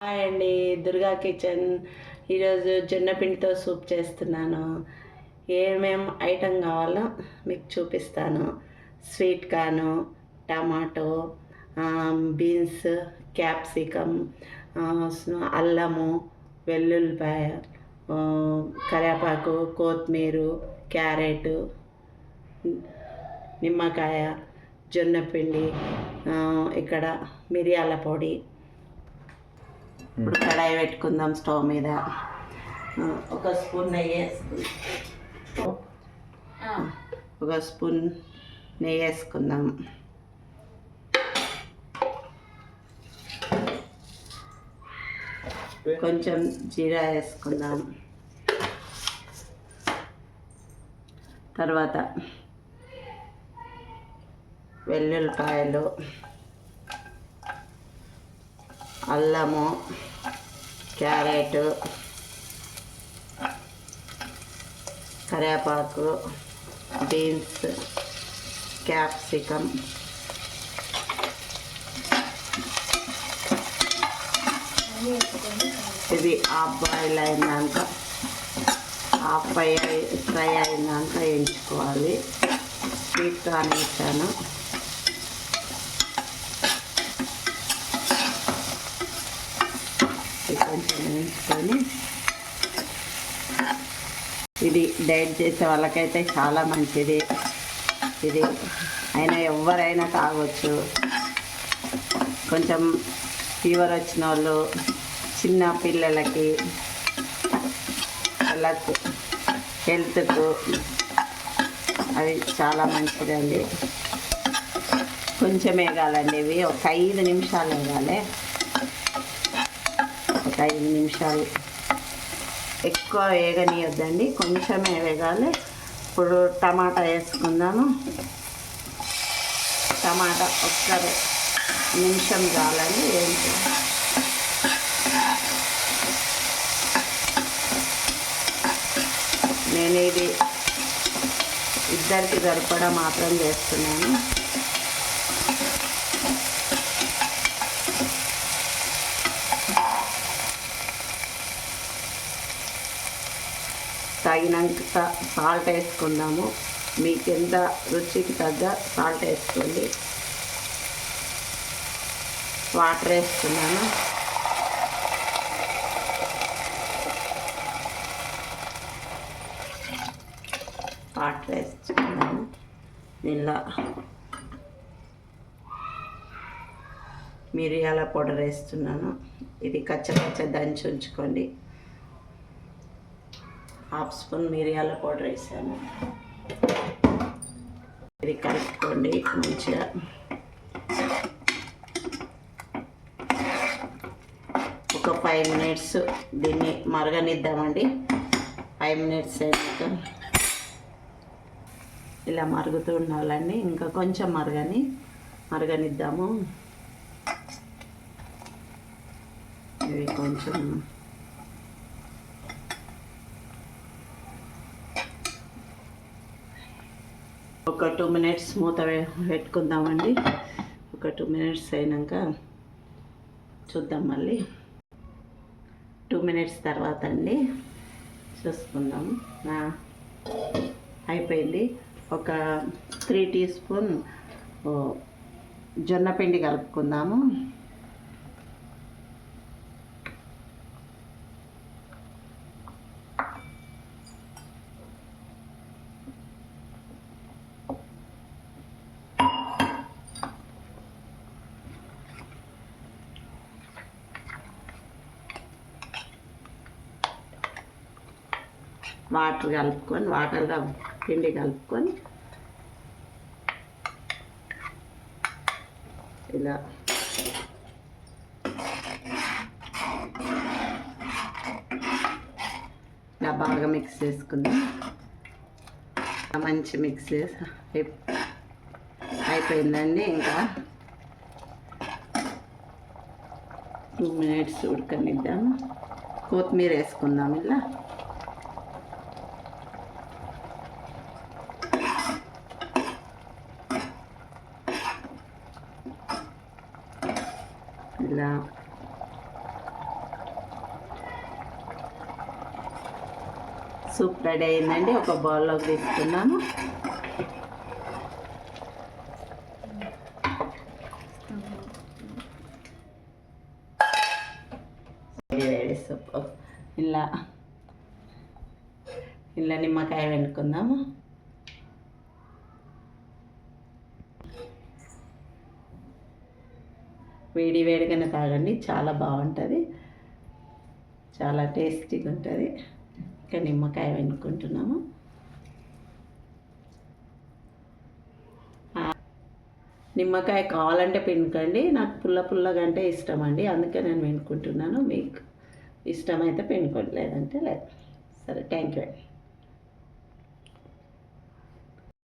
Hi అండి, Durga kitchen. ఈరోజు జొన్నపిండితో soup చేస్తున్నాను. ఏమేం ఐటెం కావాలో మీకు చూపిస్తాను. Sweet corn, tomato, beans, capsicum, అల్లము, వెల్లుల్లిపాయ, కరివేపాకు, కొత్తిమీర, క్యారెట్, నిమ్మకాయ, జొన్నపిండి, ఇక్కడ మిరియాల పొడి. ఇప్పుడు కడాయి పెట్టుకుందాం స్టవ్ మీద. ఒక స్పూన్ నెయ్యి వేసుకుందాం. ఒక స్పూన్ నెయ్యి వేసుకుందాం. కొంచెం జీరా వేసుకుందాం. తర్వాత వెల్లుల్లిపాయలు, అల్లము, క్యారెట్, కరివేపాకు, బీన్స్, క్యాప్సికమ్, ఇది హాఫ్ బాయిల్ అయినాక హాఫ్ ఫ్రై అయినాక వేయించుకోవాలి. స్వీట్ కార్న్ వేసాను. కొంచెం వేయించుకొని, ఇది డైట్ చేసే వాళ్ళకైతే చాలా మంచిది. ఇది అయినా ఎవరైనా తాగొచ్చు. కొంచెం ఫీవర్ వచ్చిన వాళ్ళు, చిన్న పిల్లలకి, వాళ్ళకు హెల్త్కు అది చాలా మంచిదండి. కొంచెం వేగాలండి. ఇవి ఒక 5 నిమిషాలు వేగాలి. 5 నిమిషాలు, ఎక్కువ వేగనీయొద్దండి, కొంచెమే వేగాలి. ఇప్పుడు టమాటా వేసుకుందాము. టమాటా ఒక్క నిమిషం చాలండి. ఏంటి నేను ఇది ఇద్దరికి సరిపడా మాత్రం చేస్తున్నాను. తగినంత సాల్ట్ వేసుకుందాము. మీకు ఎంత రుచికి తగ్గ సాల్ట్ వేసుకోండి. వాటర్ వేసుకున్నాను. వాటర్ వేసుకున్నాను. ఇలా మిరియాల పౌడర్ వేస్తున్నాను. ఇది కచ్చపచ్చ దంచి ఉంచుకోండి. హాఫ్ స్పూన్ మిరియాల పౌడర్ వేసాను. ఇది కలుపుకోండి మంచిగా. ఒక 5 మినిట్స్ దీన్ని మరగనిద్దామండి. 5 మినిట్స్ అయినాక ఇలా మరుగుతూ ఉండాలండి. ఇంకా కొంచెం మరగనిద్దాము. ఇవి కొంచెం ఒక 2 మినిట్స్ మూత పెట్టుకుందామండి. ఒక 2 మినిట్స్ అయినాక చూద్దాం. మళ్ళీ 2 మినిట్స్ తర్వాత అండి చూసుకుందాం. అయిపోయింది. ఒక 3 టీ స్పూన్ జొన్నపిండి కలుపుకుందాము. వాటర్ కలుపుకొని, వాటర్గా పిండి కలుపుకొని ఇలా బాగా మిక్స్ చేసుకుందాం. మంచి మిక్స్ అయిపోయిందండి. ఇంకా 2 మినిట్స్ ఉడకనిద్దాము. కొత్తిమీర వేసుకుందాం. ఇలా సూప్ రెడీ అయిందండి. ఒక బౌల్లోకి తీసుకున్నాము. వేడి సూప్ ఇలా నిమ్మకాయ వెనుకుందాము. వేడి వేడిగానే తాగండి, చాలా బాగుంటుంది, చాలా టేస్టీగా ఉంటుంది. ఇంకా నిమ్మకాయ వెనుక్కుంటున్నాము. నిమ్మకాయ కావాలంటే పిండుకోండి, నాకు పుల్లగా అంటే ఇష్టం అండి, అందుకే నేను వెనుక్కుంటున్నాను. మీకు ఇష్టమైతే పిండుకోండి, లేదంటే లేదు. సరే, థ్యాంక్ యూ అండి.